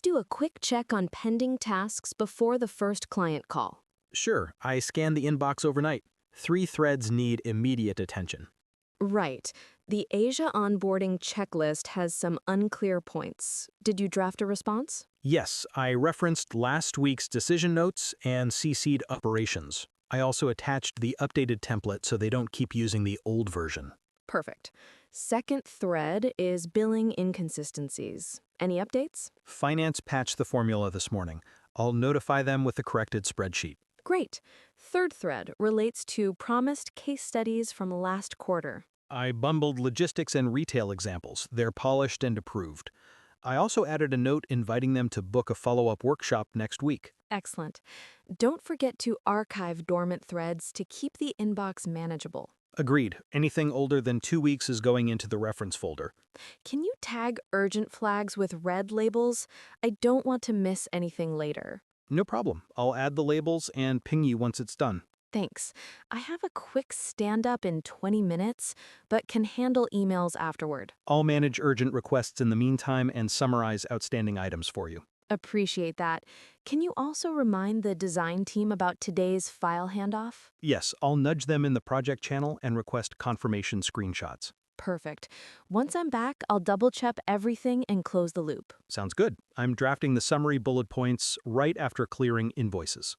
let's do a quick check on pending tasks before the first client call. Sure, I scanned the inbox overnight. 3 threads need immediate attention. Right. The Asia onboarding checklist has some unclear points. Did you draft a response? Yes, I referenced last week's decision notes and CC'd operations. I also attached the updated template so they don't keep using the old version. Perfect. Second thread is billing inconsistencies. Any updates? Finance patched the formula this morning. I'll notify them with the corrected spreadsheet. Great. Third thread relates to promised case studies from last quarter. I bundled logistics and retail examples. They're polished and approved. I also added a note inviting them to book a follow-up workshop next week. Excellent. Don't forget to archive dormant threads to keep the inbox manageable. Agreed. Anything older than 2 weeks is going into the reference folder. Can you tag urgent flags with red labels? I don't want to miss anything later. No problem. I'll add the labels and ping you once it's done. Thanks. I have a quick stand-up in 20 minutes, but can handle emails afterward. I'll manage urgent requests in the meantime and summarize outstanding items for you. Appreciate that. Can you also remind the design team about today's file handoff? Yes, I'll nudge them in the project channel and request confirmation screenshots. Perfect. Once I'm back, I'll double-check everything and close the loop. Sounds good. I'm drafting the summary bullet points right after clearing invoices.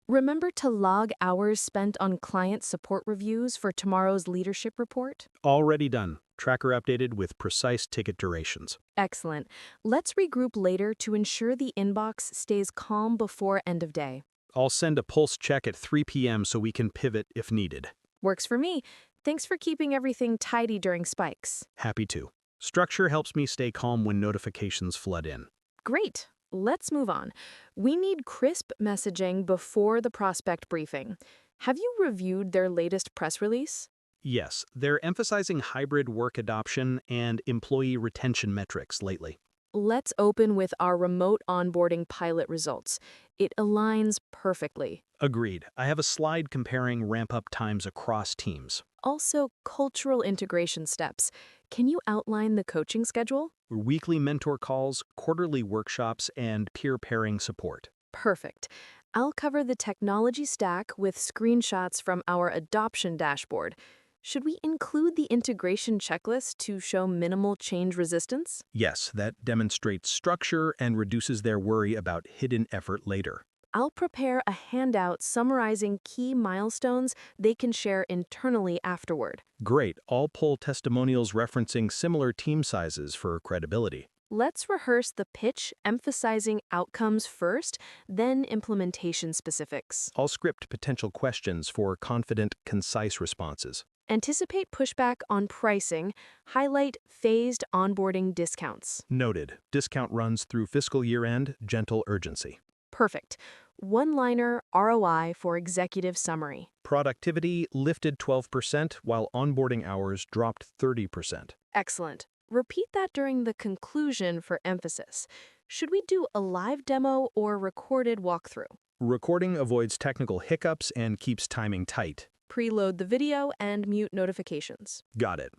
Remember to log hours spent on client support reviews for tomorrow's leadership report? Already done. Tracker updated with precise ticket durations. Excellent. Let's regroup later to ensure the inbox stays calm before end of day. I'll send a pulse check at 3 p.m. so we can pivot if needed. Works for me. Thanks for keeping everything tidy during spikes. Happy to. Structure helps me stay calm when notifications flood in. Great. Let's move on. We need crisp messaging before the prospect briefing. Have you reviewed their latest press release? Yes, they're emphasizing hybrid work adoption and employee retention metrics lately. Let's open with our remote onboarding pilot results. It aligns perfectly. Agreed. I have a slide comparing ramp-up times across teams. Also, cultural integration steps. Can you outline the coaching schedule? Weekly mentor calls, quarterly workshops, and peer pairing support. Perfect. I'll cover the technology stack with screenshots from our adoption dashboard. Should we include the integration checklist to show minimal change resistance? Yes, that demonstrates structure and reduces their worry about hidden effort later. I'll prepare a handout summarizing key milestones they can share internally afterward. Great. I'll pull testimonials referencing similar team sizes for credibility. Let's rehearse the pitch, emphasizing outcomes first, then implementation specifics. I'll script potential questions for confident, concise responses. Anticipate pushback on pricing, highlight phased onboarding discounts. Noted. Discount runs through fiscal year-end, gentle urgency. Perfect. One-liner ROI for executive summary. Productivity lifted 12% while onboarding hours dropped 30%. Excellent. Repeat that during the conclusion for emphasis. Should we do a live demo or recorded walkthrough? Recording avoids technical hiccups and keeps timing tight. Preload the video and mute notifications. Got it.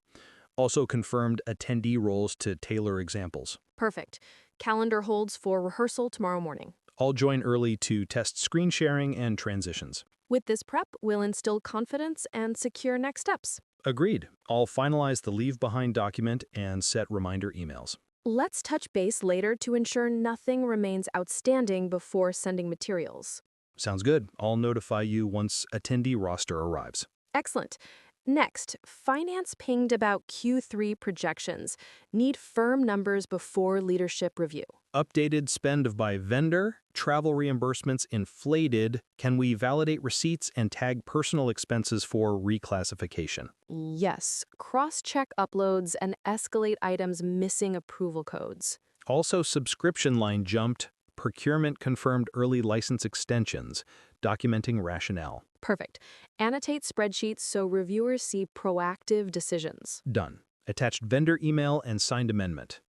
Also confirmed attendee roles to tailor examples. Perfect. Calendar holds for rehearsal tomorrow morning. I'll join early to test screen sharing and transitions. With this prep, we'll instill confidence and secure next steps. Agreed. I'll finalize the leave behind document and set reminder emails. Let's touch base later to ensure nothing remains outstanding before sending materials. Sounds good. I'll notify you once attendee roster arrives. Excellent. Next, finance pinged about Q3 projections. Need firm numbers before leadership review. Updated spend by vendor, travel reimbursements inflated. Can we validate receipts and tag personal expenses for reclassification? Yes, cross-check uploads and escalate items missing approval codes. Also, subscription line jumped. Procurement confirmed early license extensions, documenting rationale. Perfect. Annotate spreadsheets so reviewers see proactive decisions. Done. Attached vendor email and signed amendment.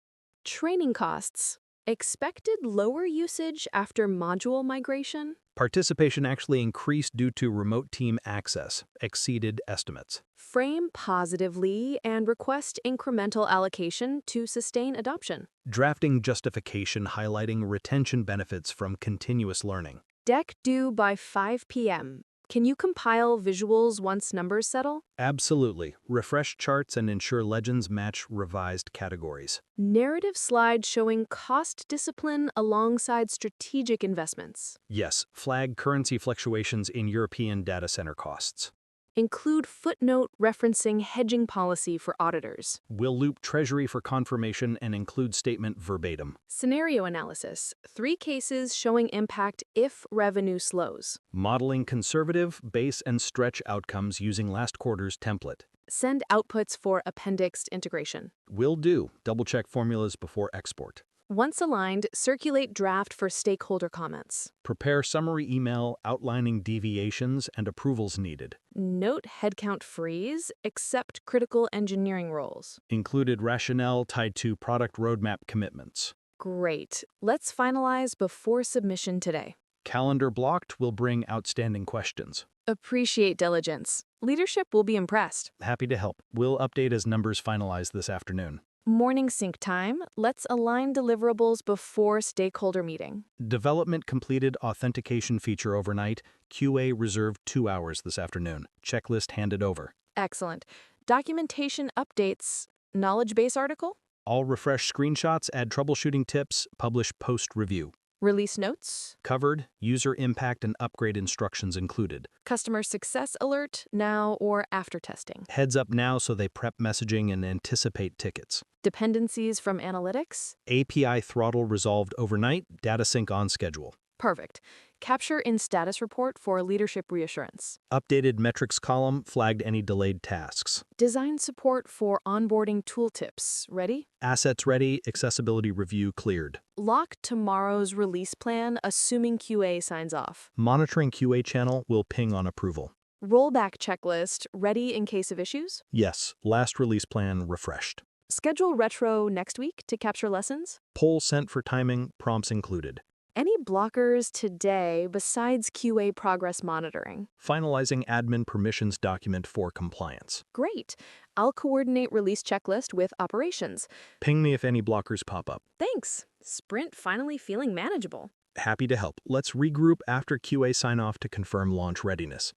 Training costs. Expected lower usage after module migration? Participation actually increased due to remote team access, exceeded estimates. Frame positively and request incremental allocation to sustain adoption. Drafting justification highlighting retention benefits from continuous learning. Deck due by 5 p.m. Can you compile visuals once numbers settle? Absolutely. Refresh charts and ensure legends match revised categories. Narrative slide showing cost discipline alongside strategic investments. Yes, flag currency fluctuations in European data center costs. Include footnote referencing hedging policy for auditors. We'll loop Treasury for confirmation and include statement verbatim. Scenario analysis. 3 cases showing impact if revenue slows. Modeling conservative, base, and stretch outcomes using last quarter's template. Send outputs for appendix integration. Will do. Double-check formulas before export. Once aligned, circulate draft for stakeholder comments. Prepare summary email outlining deviations and approvals needed. Note headcount freeze, except critical engineering roles. Included rationale tied to product roadmap commitments. Great. Let's finalize before submission today. Calendar blocked will bring outstanding questions. Appreciate diligence. Leadership will be impressed. Happy to help. We'll update as numbers finalize this afternoon. Morning sync time. Let's align deliverables before stakeholder meeting. Development completed authentication feature overnight. QA reserved 2 hours this afternoon. Checklist handed over. Excellent. Documentation updates. Knowledge base article? All refresh screenshots, add troubleshooting tips, publish post-review. Release notes? Covered, user impact and upgrade instructions included. Customer success alert now or after testing. Heads up now so they prep messaging and anticipate tickets. Dependencies from analytics? API throttle resolved overnight, data sync on schedule. Perfect. Capture in status report for leadership reassurance. Updated metrics column flagged any delayed tasks. Design support for onboarding tooltips. Ready? Assets ready, accessibility review cleared. Lock tomorrow's release plan, assuming QA signs off. Monitoring QA channel will ping on approval. Rollback checklist, ready in case of issues? Yes, last release plan refreshed. Schedule retro next week to capture lessons? Poll sent for timing, prompts included. Any blockers today besides QA progress monitoring? Finalizing admin permissions document for compliance. Great. I'll coordinate release checklist with operations. Ping me if any blockers pop up. Thanks. Sprint finally feeling manageable. Happy to help. Let's regroup after QA sign-off to confirm launch readiness.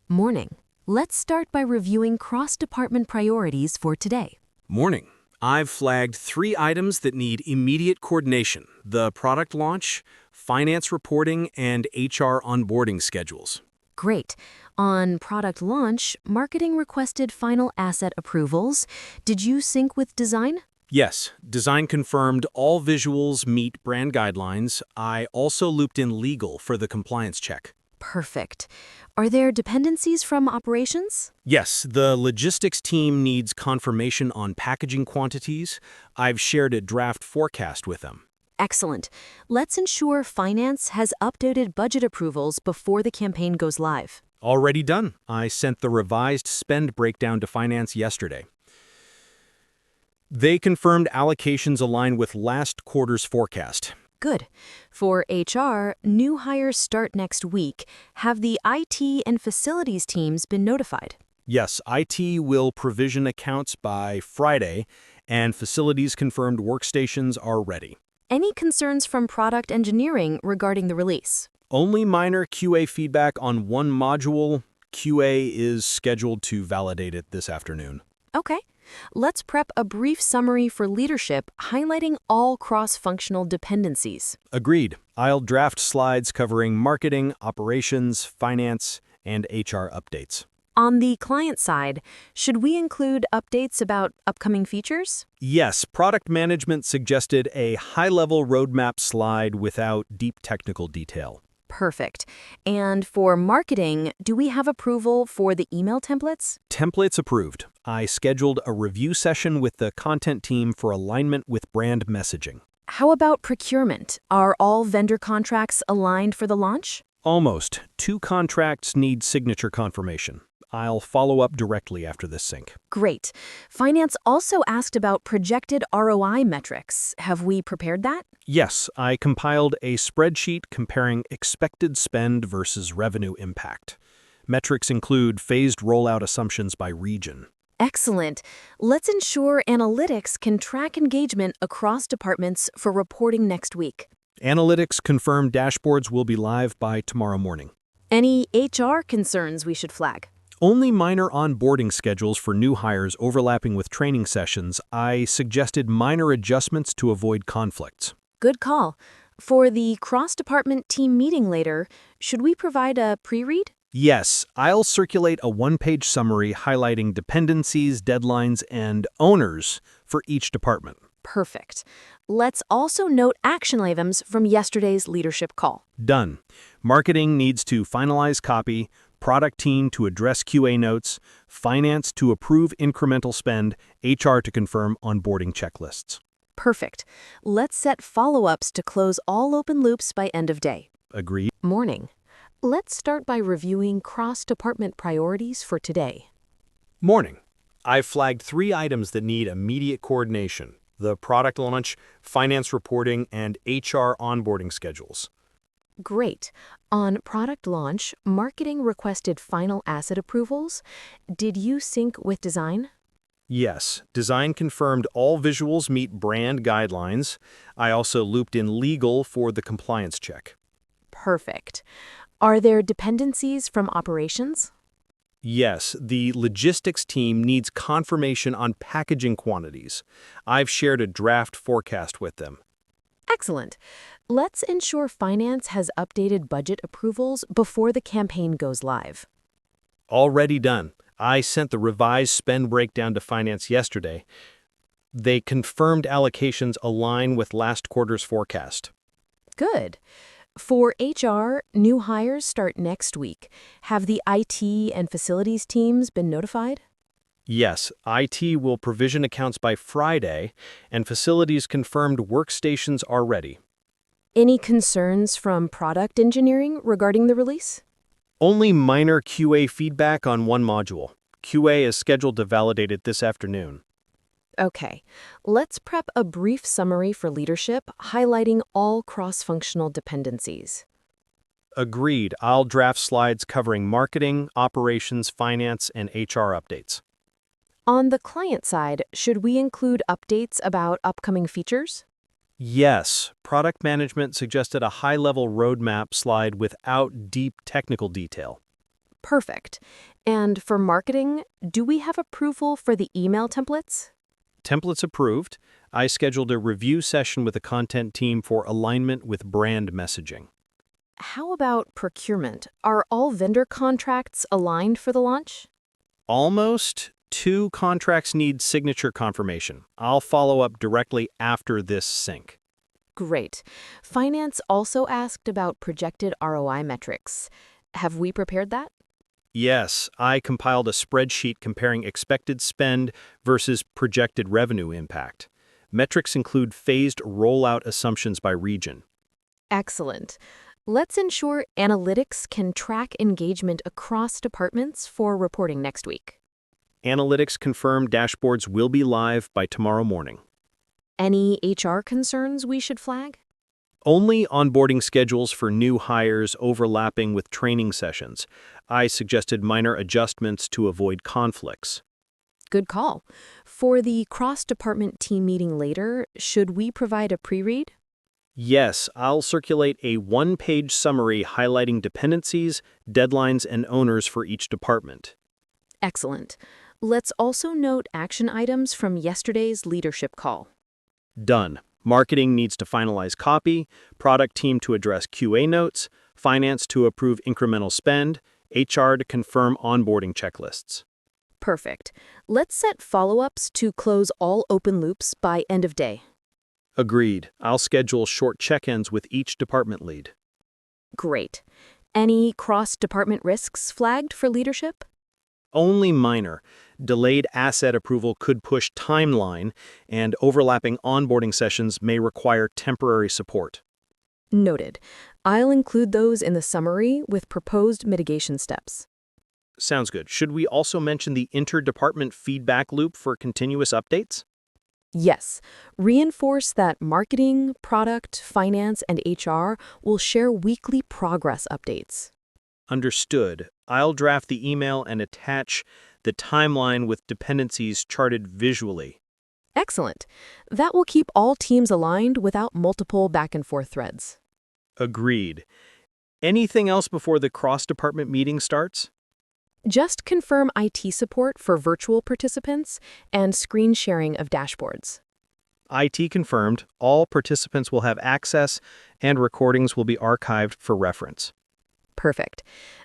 Morning. Let's start by reviewing cross-department priorities for today. Morning. I've flagged 3 items that need immediate coordination: the product launch, finance reporting, and HR onboarding schedules. Great. On product launch, marketing requested final asset approvals. Did you sync with design? Yes, design confirmed all visuals meet brand guidelines. I also looped in legal for the compliance check. Perfect. Are there dependencies from operations? Yes, the logistics team needs confirmation on packaging quantities. I've shared a draft forecast with them. Excellent. Let's ensure finance has updated budget approvals before the campaign goes live. Already done. I sent the revised spend breakdown to finance yesterday. They confirmed allocations align with last quarter's forecast. Good. For HR, new hires start next week. Have the IT and facilities teams been notified? Yes, IT will provision accounts by Friday, and facilities confirmed workstations are ready. Any concerns from product engineering regarding the release? Only minor QA feedback on one module. QA is scheduled to validate it this afternoon. Okay. Let's prep a brief summary for leadership highlighting all cross-functional dependencies. Agreed. I'll draft slides covering marketing, operations, finance, and HR updates. On the client side, should we include updates about upcoming features? Yes, product management suggested a high-level roadmap slide without deep technical detail. Perfect. And for marketing, do we have approval for the email templates? Templates approved. I scheduled a review session with the content team for alignment with brand messaging. How about procurement? Are all vendor contracts aligned for the launch? Almost. 2 contracts need signature confirmation. I'll follow up directly after this sync. Great. Finance also asked about projected ROI metrics. Have we prepared that? Yes, I compiled a spreadsheet comparing expected spend versus revenue impact. Metrics include phased rollout assumptions by region. Excellent. Let's ensure analytics can track engagement across departments for reporting next week. Analytics confirmed dashboards will be live by tomorrow morning. Any HR concerns we should flag? Only minor onboarding schedules for new hires overlapping with training sessions. I suggested minor adjustments to avoid conflicts. Good call. For the cross-department team meeting later, should we provide a pre-read? Yes, I'll circulate a one-page summary highlighting dependencies, deadlines, and owners for each department. Perfect. Let's also note action items from yesterday's leadership call. Done. Marketing needs to finalize copy, product team to address QA notes, finance to approve incremental spend, HR to confirm onboarding checklists. Perfect. Let's set follow-ups to close all open loops by end of day. Agreed. Morning. Let's start by reviewing cross-department priorities for today. Morning. I've flagged 3 items that need immediate coordination: the product launch, finance reporting, and HR onboarding schedules. Great. On product launch, marketing requested final asset approvals. Did you sync with design? Yes, design confirmed all visuals meet brand guidelines. I also looped in legal for the compliance check. Perfect. Are there dependencies from operations? Yes, the logistics team needs confirmation on packaging quantities. I've shared a draft forecast with them. Excellent. Let's ensure finance has updated budget approvals before the campaign goes live. Already done. I sent the revised spend breakdown to finance yesterday. They confirmed allocations align with last quarter's forecast. Good. For HR, new hires start next week. Have the IT and facilities teams been notified? Yes, IT will provision accounts by Friday, and facilities confirmed workstations are ready. Any concerns from product engineering regarding the release? Only minor QA feedback on one module. QA is scheduled to validate it this afternoon. Okay, let's prep a brief summary for leadership highlighting all cross-functional dependencies. Agreed. I'll draft slides covering marketing, operations, finance, and HR updates. On the client side, should we include updates about upcoming features? Yes, product management suggested a high-level roadmap slide without deep technical detail. Perfect. And for marketing, do we have approval for the email templates? Templates approved. I scheduled a review session with the content team for alignment with brand messaging. How about procurement? Are all vendor contracts aligned for the launch? Almost. 2 contracts need signature confirmation. I'll follow up directly after this sync. Great. Finance also asked about projected ROI metrics. Have we prepared that? Yes, I compiled a spreadsheet comparing expected spend versus projected revenue impact. Metrics include phased rollout assumptions by region. Excellent. Let's ensure analytics can track engagement across departments for reporting next week. Analytics confirmed dashboards will be live by tomorrow morning. Any HR concerns we should flag? Only onboarding schedules for new hires overlapping with training sessions. I suggested minor adjustments to avoid conflicts. Good call. For the cross-department team meeting later, should we provide a pre-read? Yes, I'll circulate a one-page summary highlighting dependencies, deadlines, and owners for each department. Excellent. Let's also note action items from yesterday's leadership call. Done. Marketing needs to finalize copy, product team to address QA notes, finance to approve incremental spend, HR to confirm onboarding checklists. Perfect. Let's set follow-ups to close all open loops by end of day. Agreed. I'll schedule short check-ins with each department lead. Great. Any cross-department risks flagged for leadership? Only minor. Delayed asset approval could push timeline, and overlapping onboarding sessions may require temporary support. Noted. I'll include those in the summary with proposed mitigation steps. Sounds good. Should we also mention the interdepartment feedback loop for continuous updates? Yes, reinforce that marketing, product, finance, and HR will share weekly progress updates. Understood. I'll draft the email and attach the timeline with dependencies charted visually. Excellent. That will keep all teams aligned without multiple back-and-forth threads. Agreed. Anything else before the cross-department meeting starts? Just confirm IT support for virtual participants and screen sharing of dashboards. IT confirmed. All participants will have access, and recordings will be archived for reference. Perfect.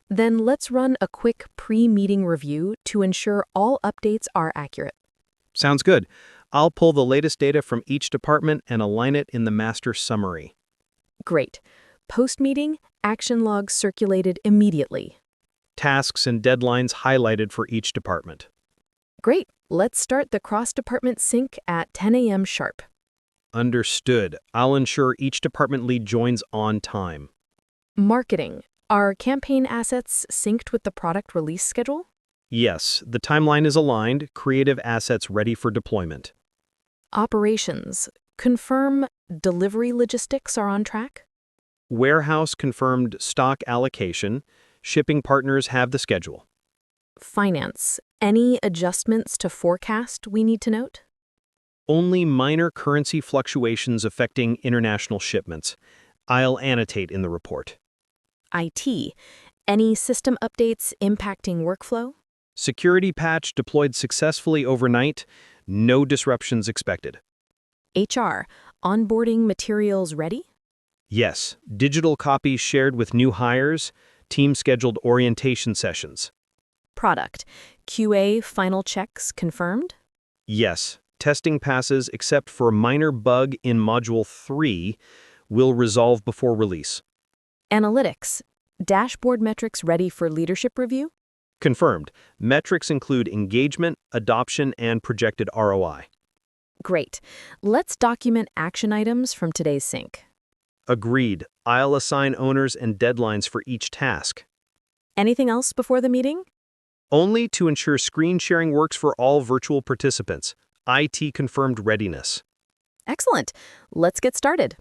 Then let's run a quick pre-meeting review to ensure all updates are accurate. Sounds good. I'll pull the latest data from each department and align it in the master summary. Great. Post-meeting, action logs circulated immediately. Tasks and deadlines highlighted for each department. Great. Let's start the cross-department sync at 10 a.m. sharp. Understood. I'll ensure each department lead joins on time. Marketing. Are campaign assets synced with the product release schedule? Yes, the timeline is aligned, creative assets ready for deployment. Operations. Confirm delivery logistics are on track? Warehouse confirmed stock allocation. Shipping partners have the schedule. Finance. Any adjustments to forecast we need to note? Only minor currency fluctuations affecting international shipments. I'll annotate in the report. IT. Any system updates impacting workflow? Security patch deployed successfully overnight. No disruptions expected. HR. Onboarding materials ready? Yes, digital copies shared with new hires. Team scheduled orientation sessions. Product. QA final checks confirmed? Yes, testing passes except for a minor bug in Module 3 will resolve before release. Analytics. Dashboard metrics ready for leadership review? Confirmed. Metrics include engagement, adoption, and projected ROI. Great. Let's document action items from today's sync. Agreed. I'll assign owners and deadlines for each task. Anything else before the meeting? Only to ensure screen sharing works for all virtual participants. IT confirmed readiness. Excellent. Let's get started.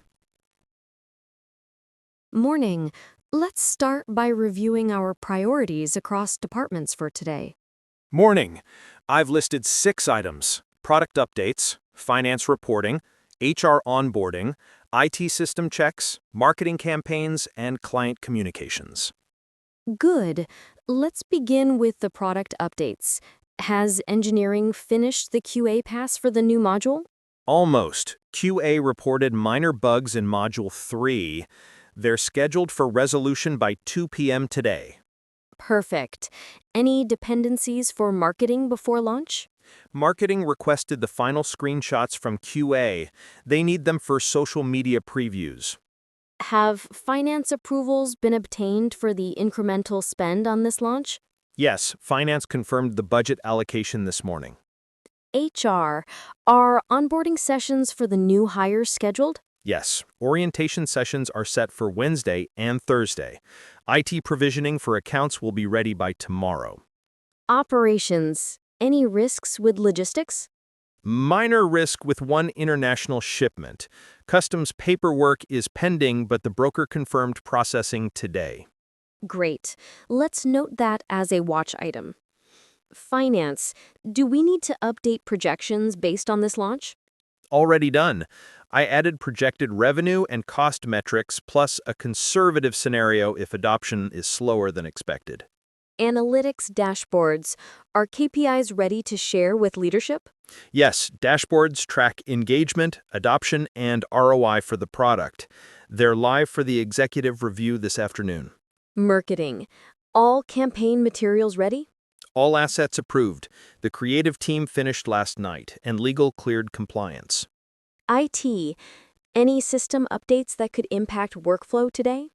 Morning. Let's start by reviewing our priorities across departments for today. Morning. I've listed 6 items: product updates, finance reporting, HR onboarding, IT system checks, marketing campaigns, and client communications. Good. Let's begin with the product updates. Has engineering finished the QA pass for the new module? Almost. QA reported minor bugs in Module 3. They're scheduled for resolution by 2 p.m. today. Perfect. Any dependencies for marketing before launch? Marketing requested the final screenshots from QA. They need them for social media previews. Have finance approvals been obtained for the incremental spend on this launch? Yes, finance confirmed the budget allocation this morning. HR. Are onboarding sessions for the new hires scheduled? Yes, orientation sessions are set for Wednesday and Thursday. IT provisioning for accounts will be ready by tomorrow. Operations. Any risks with logistics? Minor risk with one international shipment. Customs paperwork is pending, but the broker confirmed processing today. Great. Let's note that as a watch item. Finance. Do we need to update projections based on this launch? Already done. I added projected revenue and cost metrics plus a conservative scenario if adoption is slower than expected. Analytics dashboards. Are KPIs ready to share with leadership? Yes, dashboards track engagement, adoption, and ROI for the product. They're live for the executive review this afternoon. Marketing. All campaign materials ready? All assets approved. The creative team finished last night, and legal cleared compliance. IT. Any system updates that could impact workflow today?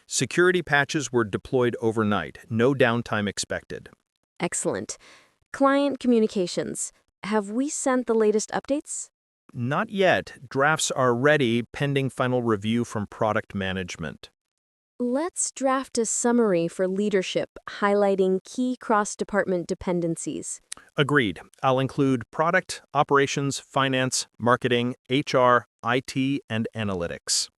Security patches were deployed overnight. No downtime expected. Excellent. Client communications. Have we sent the latest updates? Not yet. Drafts are ready, pending final review from product management. Let's draft a summary for leadership, highlighting key cross-department dependencies. Agreed. I'll include product, operations, finance, marketing, HR, IT, and analytics.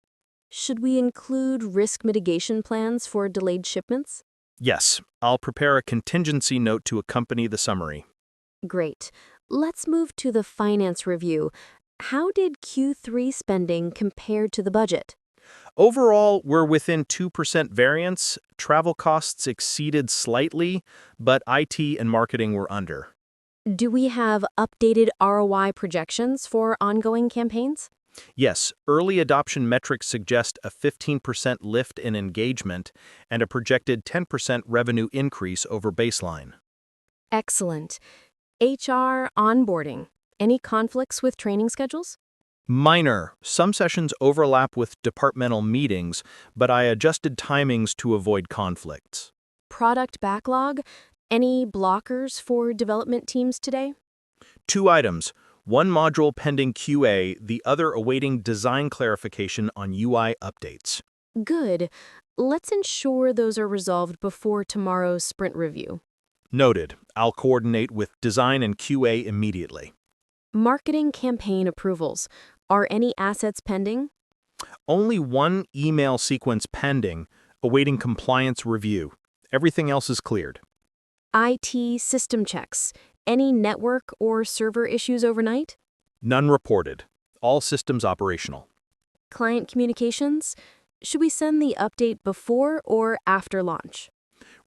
Should we include risk mitigation plans for delayed shipments? Yes, I'll prepare a contingency note to accompany the summary. Great. Let's move to the finance review. How did Q3 spending compare to the budget? Overall, we're within 2% variance. Travel costs exceeded slightly, but IT and marketing were under. Do we have updated ROI projections for ongoing campaigns? Yes, early adoption metrics suggest a 15% lift in engagement and a projected 10% revenue increase over baseline. Excellent. HR onboarding. Any conflicts with training schedules? Minor. Some sessions overlap with departmental meetings, but I adjusted timings to avoid conflicts. Product backlog. Any blockers for development teams today? 2 items. One module pending QA, the other awaiting design clarification on UI updates. Good. Let's ensure those are resolved before tomorrow's sprint review. Noted. I'll coordinate with design and QA immediately. Marketing campaign approvals. Are any assets pending? Only one email sequence pending, awaiting compliance review. Everything else is cleared. IT system checks. Any network or server issues overnight? None reported. All systems operational. Client communications. Should we send the update before or after launch?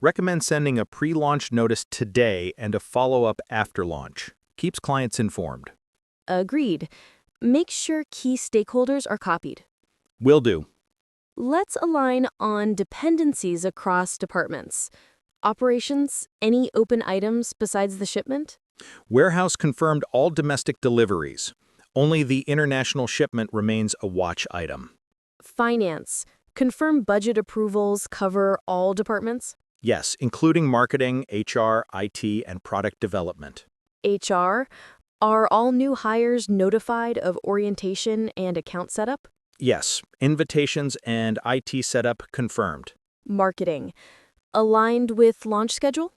Recommend sending a pre-launch notice today and a follow-up after launch. Keeps clients informed. Agreed. Make sure key stakeholders are copied. Will do. Let's align on dependencies across departments. Operations, any open items besides the shipment? Warehouse confirmed all domestic deliveries. Only the international shipment remains a watch item. Finance, confirm budget approvals cover all departments? Yes, including marketing, HR, IT, and product development. HR, are all new hires notified of orientation and account setup? Yes, invitations and IT setup confirmed. Marketing, aligned with launch schedule?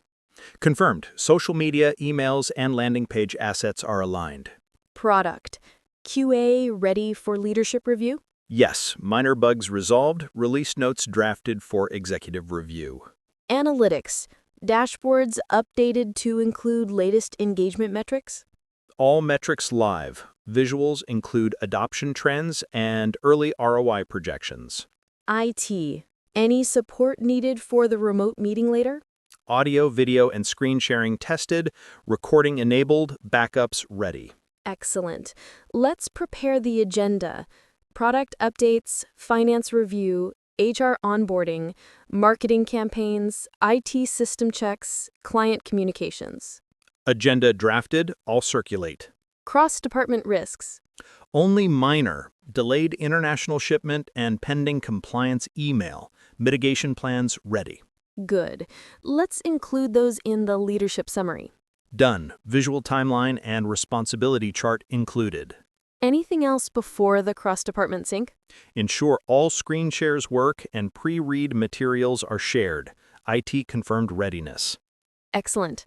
Confirmed. Social media, emails, and landing page assets are aligned. Product, QA ready for leadership review? Yes, minor bugs resolved, release notes drafted for executive review. Analytics, dashboards updated to include latest engagement metrics? All metrics live. Visuals include adoption trends and early ROI projections. IT, any support needed for the remote meeting later? Audio, video, and screen sharing tested, recording enabled, backups ready. Excellent. Let's prepare the agenda. Product updates, finance review, HR onboarding, marketing campaigns, IT system checks, client communications. Agenda drafted, all circulate. Cross-department risks. Only minor, delayed international shipment and pending compliance email. Mitigation plans ready. Good. Let's include those in the leadership summary. Done. Visual timeline and responsibility chart included. Anything else before the cross-department sync? Ensure all screen shares work and pre-read materials are shared. IT confirmed readiness. Excellent.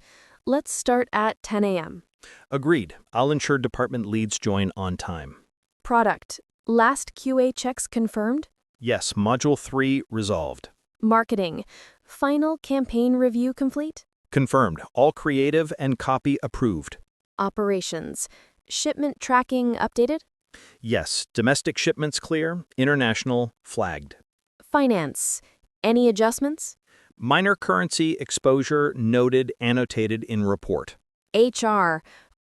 Let's start at 10 a.m. Agreed. I'll ensure department leads join on time. Product, last QA checks confirmed? Yes, Module 3 resolved. Marketing, final campaign review complete? Confirmed. All creative and copy approved. Operations, shipment tracking updated? Yes, domestic shipments clear, international flagged. Finance, any adjustments? Minor currency exposure noted annotated in report. HR,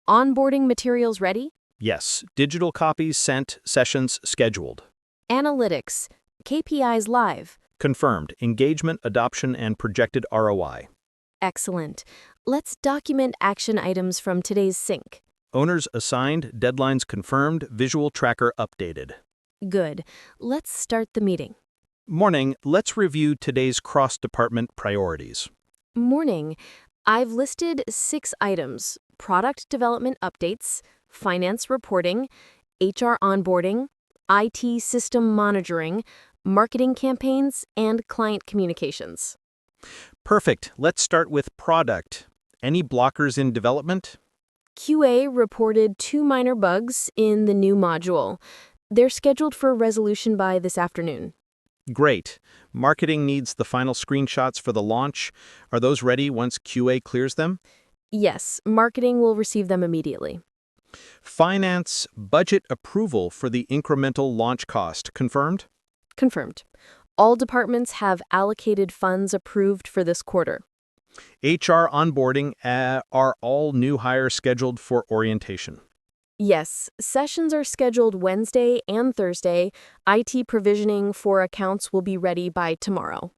onboarding materials ready? Yes, digital copies sent, sessions scheduled. Analytics, KPIs live? Confirmed. Engagement, adoption, and projected ROI. Excellent. Let's document action items from today's sync. Owners assigned, deadlines confirmed, visual tracker updated. Good. Let's start the meeting. Morning, let's review today's cross-department priorities. Morning. I've listed 6 items: product development updates, finance reporting, HR onboarding, IT system monitoring, marketing campaigns, and client communications. Perfect. Let's start with product. Any blockers in development? QA reported 2 minor bugs in the new module. They're scheduled for resolution by this afternoon. Great. Marketing needs the final screenshots for the launch. Are those ready once QA clears them? Yes, marketing will receive them immediately. Finance budget approval for the incremental launch cost. Confirmed? Confirmed. All departments have allocated funds approved for this quarter. HR onboarding are all new hires scheduled for orientation. Yes, sessions are scheduled Wednesday and Thursday. IT provisioning for accounts will be ready by tomorrow.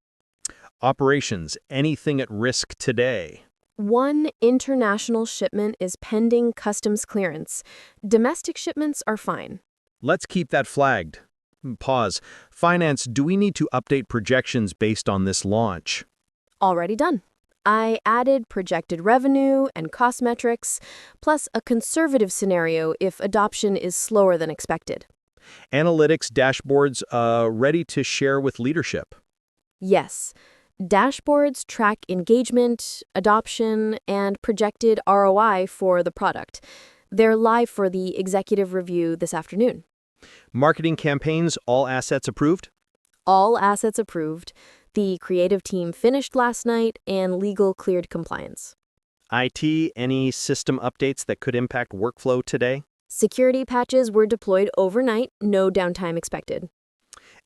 Operations, anything at risk today? One international shipment is pending customs clearance. Domestic shipments are fine. Let's keep that flagged. Pause. Finance, do we need to update projections based on this launch? Already done. I added projected revenue and cost metrics, plus a conservative scenario if adoption is slower than expected. Analytics dashboards ready to share with leadership. Yes, dashboards track engagement, adoption, and projected ROI for the product. They're live for the executive review this afternoon. Marketing campaigns, all assets approved? All assets approved. The creative team finished last night, and legal cleared compliance. IT, any system updates that could impact workflow today? Security patches were deployed overnight, no downtime expected.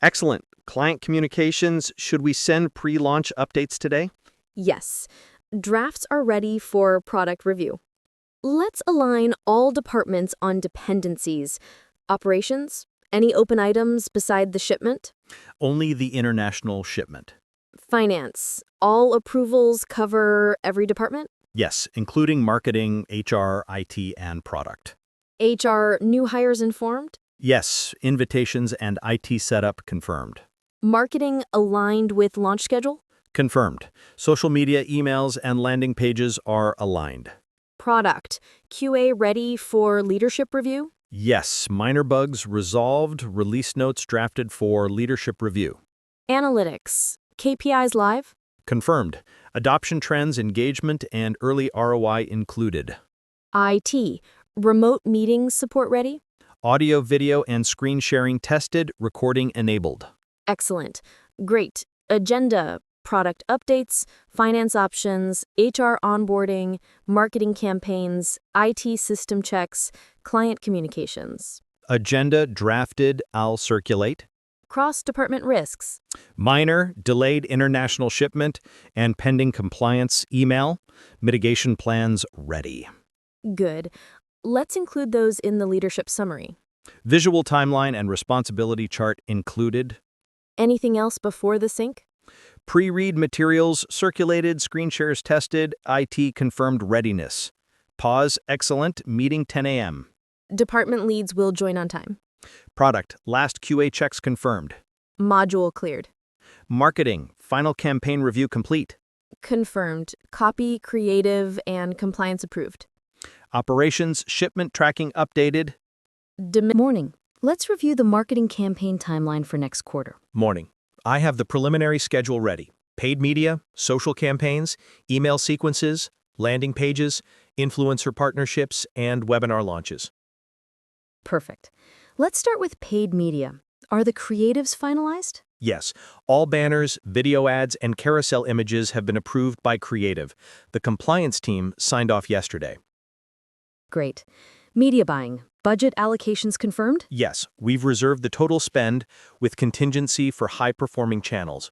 Excellent. Client communications, should we send pre-launch updates today? Yes, drafts are ready for product review. Let's align all departments on dependencies. Operations? Any open items beside the shipment? Only the international shipment. Finance. All approvals cover every department? Yes, including marketing, HR, IT, and product. HR, new hires informed? Yes, invitations and IT setup confirmed. Marketing aligned with launch schedule? Confirmed. Social media, emails, and landing pages are aligned. Product. QA ready for leadership review? Yes, minor bugs resolved, release notes drafted for leadership review. Analytics. KPIs live? Confirmed. Adoption trends, engagement, and early ROI included. IT. Remote meetings support ready? Audio, video, and screen sharing tested, recording enabled. Excellent. Great. Agenda. Product updates, finance options, HR onboarding, marketing campaigns, IT system checks, client communications. Agenda drafted, I'll circulate. Cross-department risks. Minor, delayed international shipment, and pending compliance email. Mitigation plans ready. Good. Let's include those in the leadership summary. Visual timeline and responsibility chart included. Anything else before the sync? Pre-read materials circulated, screen shares tested, IT confirmed readiness. Pause, excellent, meeting 10 a.m. Department leads will join on time. Product, last QA checks confirmed. Module cleared. Marketing, final campaign review complete. Confirmed. Copy, creative, and compliance approved. Operations, shipment tracking updated. Morning. Let's review the marketing campaign timeline for next quarter. Morning. I have the preliminary schedule ready. Paid media, social campaigns, email sequences, landing pages, influencer partnerships, and webinar launches. Perfect. Let's start with paid media. Are the creatives finalized? Yes, all banners, video ads, and carousel images have been approved by Creative. The compliance team signed off yesterday. Great. Media buying. Budget allocations confirmed? Yes, we've reserved the total spend with contingency for high-performing channels.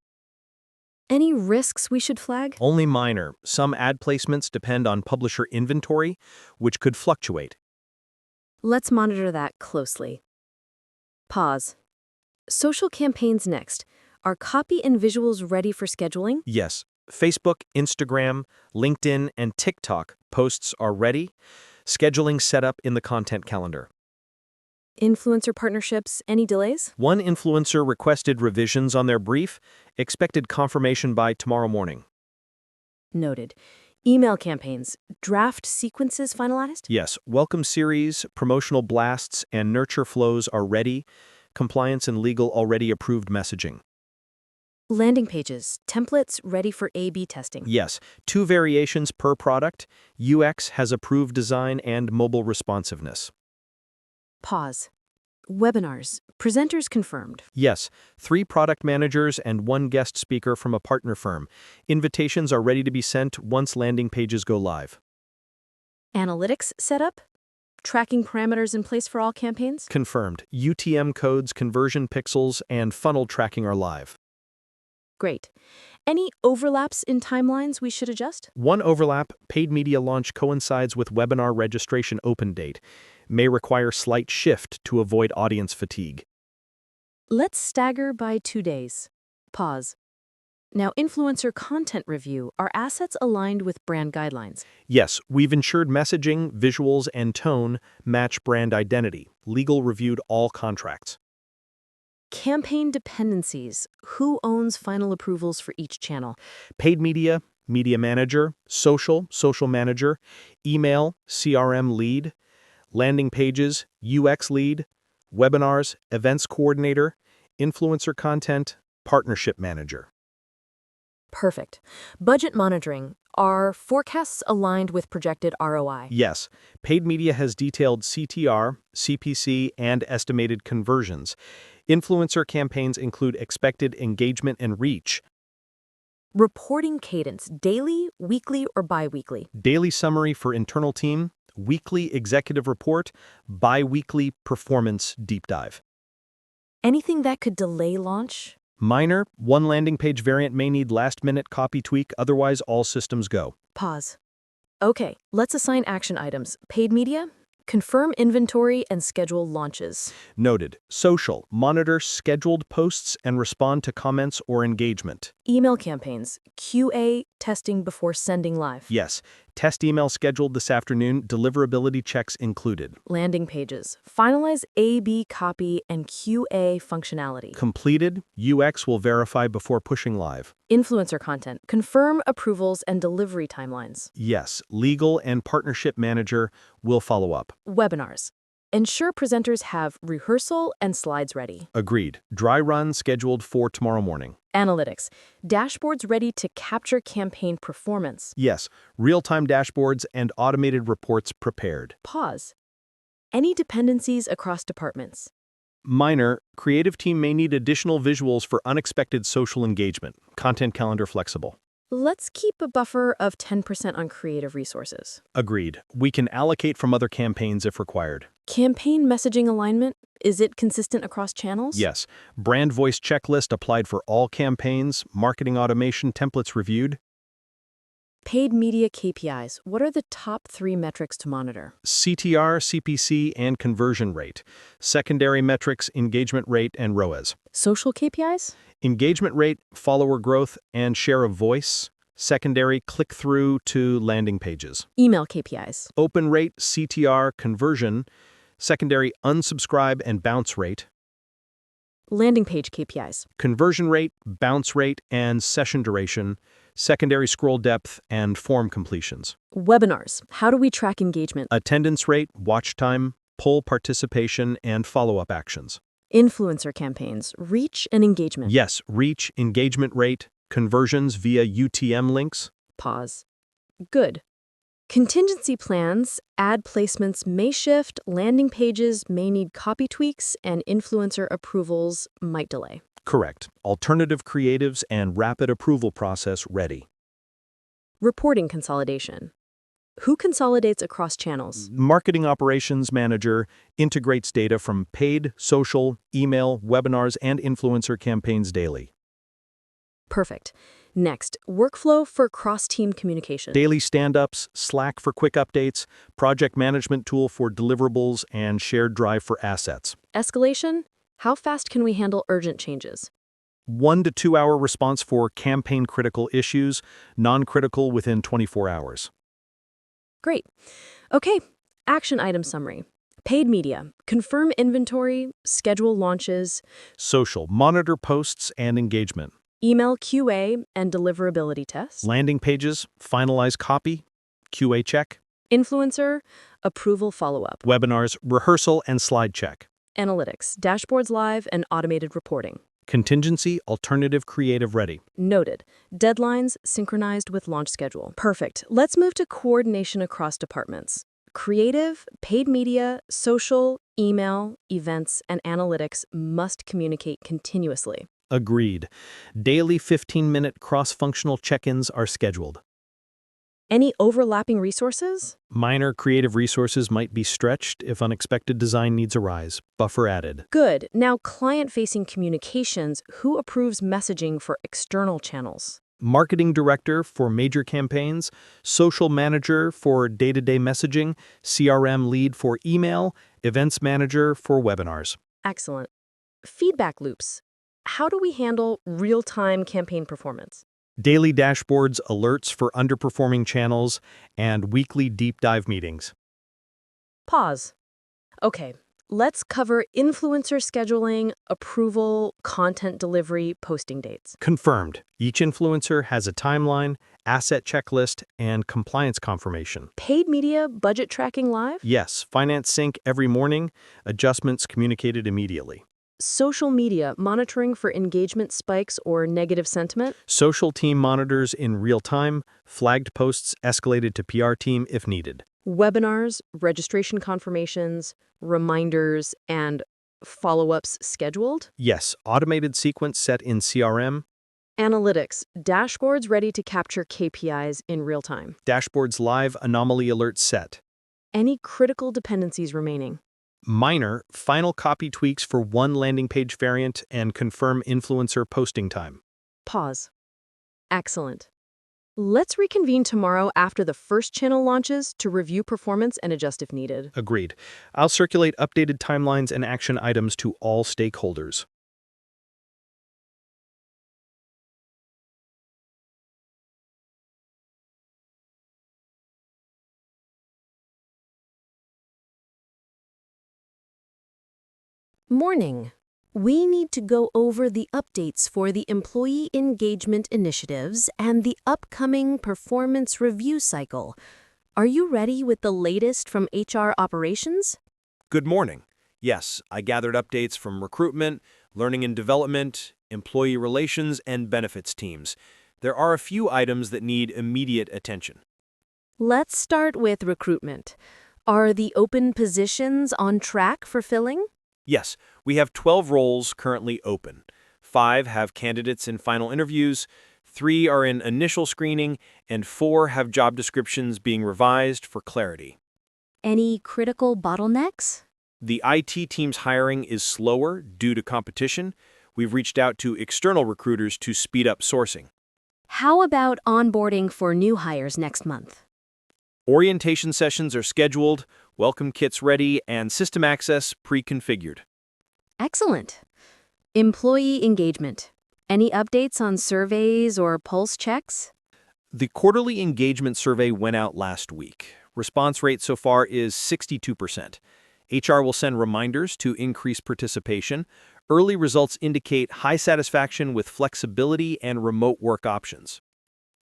Any risks we should flag? Only minor. Some ad placements depend on publisher inventory, which could fluctuate. Let's monitor that closely. Pause. Social campaigns next. Are copy and visuals ready for scheduling? Yes, Facebook, Instagram, LinkedIn, and TikTok posts are ready. Scheduling set up in the content calendar. Influencer partnerships, any delays? One influencer requested revisions on their brief, expected confirmation by tomorrow morning. Noted. Email campaigns, draft sequences finalized? Yes, welcome series, promotional blasts, and nurture flows are ready. compliance and legal already approved messaging. Landing pages, templates ready for A/B testing. Yes, 2 variations per product. UX has approved design and mobile responsiveness. Pause. Webinars, presenters confirmed. Yes, 3 product managers and 1 guest speaker from a partner firm. Invitations are ready to be sent once landing pages go live. Analytics setup, tracking parameters in place for all campaigns. Confirmed. UTM codes, conversion pixels, and funnel tracking are live. Great. Any overlaps in timelines we should adjust? One overlap, paid media launch coincides with webinar registration open date. May require slight shift to avoid audience fatigue. Let's stagger by 2 days. Pause. Now, influencer content review, are assets aligned with brand guidelines? Yes, we've ensured messaging, visuals, and tone match brand identity. Legal reviewed all contracts. Campaign dependencies, who owns final approvals for each channel? Paid media, media manager, social manager, email, CRM lead, landing pages, UX lead, webinars, events coordinator, influencer content, partnership manager. Perfect. Budget monitoring, are forecasts aligned with projected ROI? Yes, paid media has detailed CTR, CPC, and estimated conversions. Influencer campaigns include expected engagement and reach. Reporting cadence, daily, weekly, or bi-weekly? Daily summary for internal team, weekly executive report, bi-weekly performance deep dive. Anything that could delay launch? Minor, 1 landing page variant may need last-minute copy tweak, otherwise all systems go. Pause. Okay, let's assign action items. Paid media, confirm inventory, and schedule launches. Noted. Social, monitor scheduled posts and respond to comments or engagement. Email campaigns, QA, testing before sending live. Yes, test email scheduled this afternoon, deliverability checks included. Landing pages, finalize A/B copy and QA functionality. Completed, UX will verify before pushing live. Influencer content, confirm approvals and delivery timelines. Yes, legal and partnership manager will follow up. Webinars, ensure presenters have rehearsal and slides ready. Agreed. Dry run scheduled for tomorrow morning. Analytics, dashboards ready to capture campaign performance. Yes, real-time dashboards and automated reports prepared. Pause. Any dependencies across departments? Minor, creative team may need additional visuals for unexpected social engagement. Content calendar flexible. Let's keep a buffer of 10% on creative resources. Agreed. We can allocate from other campaigns if required. Campaign messaging alignment, is it consistent across channels? Yes. Brand voice checklist applied for all campaigns. Marketing automation templates reviewed. Paid media KPIs, what are the top 3 metrics to monitor? CTR, CPC, and conversion rate. Secondary metrics, engagement rate, and ROAS. Social KPIs? Engagement rate, follower growth, and share of voice. Secondary, click-through to landing pages. Email KPIs? Open rate, CTR, conversion. Secondary, unsubscribe and bounce rate. Landing page KPIs? Conversion rate, bounce rate, and session duration. Secondary, scroll depth, and form completions. Webinars, how do we track engagement? Attendance rate, watch time, poll participation, and follow-up actions. Influencer campaigns, reach and engagement. Yes, reach, engagement rate, conversions via UTM links. Pause. Good. Contingency plans, ad placements may shift, landing pages may need copy tweaks, and influencer approvals might delay. Correct. Alternative creatives and rapid approval process ready. Reporting consolidation. Who consolidates across channels? Marketing operations manager integrates data from paid, social, email, webinars, and influencer campaigns daily. Perfect. Next, workflow for cross-team communication. Daily stand-ups, Slack for quick updates, project management tool for deliverables, and shared drive for assets. Escalation. How fast can we handle urgent changes? 1 to 2 hour response for campaign-critical issues, non-critical within 24 hours. Great. Okay, action item summary. Paid media, confirm inventory, schedule launches. Social, monitor posts and engagement. Email QA and deliverability tests. Landing pages, finalize copy, QA check. Influencer, approval follow-up. Webinars, rehearsal and slide check. Analytics, dashboards live, and automated reporting. Contingency, alternative, creative, ready. Noted. Deadlines synchronized with launch schedule. Perfect. Let's move to coordination across departments. Creative, paid media, social, email, events, and analytics must communicate continuously. Agreed. Daily 15-minute cross-functional check-ins are scheduled. Any overlapping resources? Minor creative resources might be stretched if unexpected design needs arise. Buffer added. Good. Now, client-facing communications, who approves messaging for external channels? Marketing director for major campaigns, social manager for day-to-day messaging, CRM lead for email, events manager for webinars. Excellent. Feedback loops. How do we handle real-time campaign performance? Daily dashboards, alerts for underperforming channels, and weekly deep dive meetings. Pause. Okay, let's cover influencer scheduling, approval, content delivery, posting dates. Confirmed. Each influencer has a timeline, asset checklist, and compliance confirmation. Paid media, budget tracking live? Yes, finance sync every morning, adjustments communicated immediately. Social media, monitoring for engagement spikes or negative sentiment? Social team monitors in real time, flagged posts escalated to PR team if needed. Webinars, registration confirmations, reminders, and follow-ups scheduled? Yes, automated sequence set in CRM, Analytics, dashboards ready to capture KPIs in real time. dashboards live, anomaly alerts set. Any critical dependencies remaining? Minor, final copy tweaks for one landing page variant and confirm influencer posting time. Pause. Excellent. Let's reconvene tomorrow after the first channel launches to review performance and adjust if needed. Agreed. I'll circulate updated timelines and action items to all stakeholders. Morning. We need to go over the updates for the employee engagement initiatives and the upcoming performance review cycle. Are you ready with the latest from HR operations? Good morning. Yes, I gathered updates from recruitment, learning and development, employee relations, and benefits teams. There are a few items that need immediate attention. Let's start with recruitment. Are the open positions on track for filling? Yes, we have 12 roles currently open. 5 have candidates in final interviews, 3 are in initial screening, and 4 have job descriptions being revised for clarity. Any critical bottlenecks? The IT team's hiring is slower due to competition. We've reached out to external recruiters to speed up sourcing. How about onboarding for new hires next month? Orientation sessions are scheduled, welcome kits ready, and system access pre-configured. Excellent. Employee engagement. Any updates on surveys or pulse checks? The quarterly engagement survey went out last week. Response rate so far is 62%. HR will send reminders to increase participation. Early results indicate high satisfaction with flexibility and remote work options.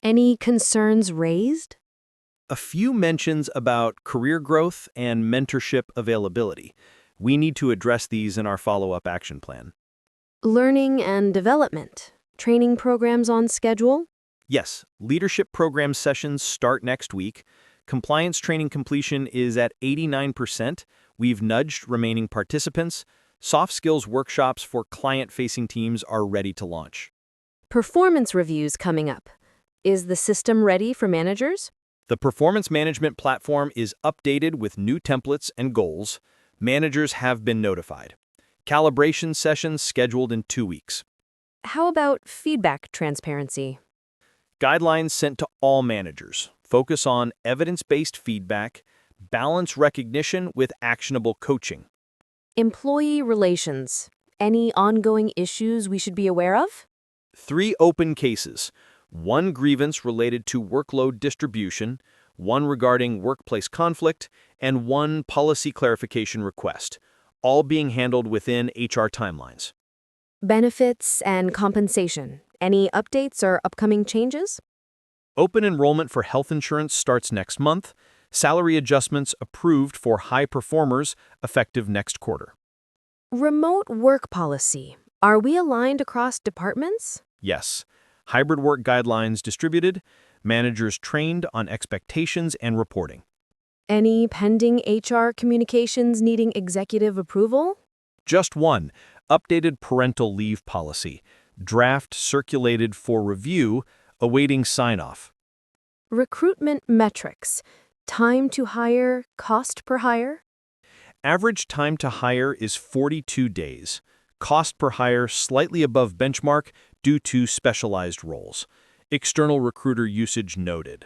Any concerns raised? A few mentions about career growth and mentorship availability. We need to address these in our follow-up action plan. Learning and development. Training programs on schedule? Yes, leadership program sessions start next week. Compliance training completion is at 89%. We've nudged remaining participants. Soft skills workshops for client-facing teams are ready to launch. Performance reviews coming up. Is the system ready for managers? The performance management platform is updated with new templates and goals. Managers have been notified. Calibration sessions scheduled in 2 weeks. How about feedback transparency? Guidelines sent to all managers. Focus on evidence-based feedback, balance recognition with actionable coaching. Employee relations. Any ongoing issues we should be aware of? 3 open cases. 1 grievance related to workload distribution, 1 regarding workplace conflict, and 1 policy clarification request, all being handled within HR timelines. Benefits and compensation. Any updates or upcoming changes? Open enrollment for health insurance starts next month. Salary adjustments approved for high performers effective next quarter. Remote work policy. Are we aligned across departments? Yes. Hybrid work guidelines distributed, managers trained on expectations and reporting. Any pending HR communications needing executive approval? Just one, updated parental leave policy. Draft circulated for review, awaiting sign-off. Recruitment metrics. Time to hire, cost per hire? Average time to hire is 42 days. Cost per hire slightly above benchmark due to specialized roles. External recruiter usage noted.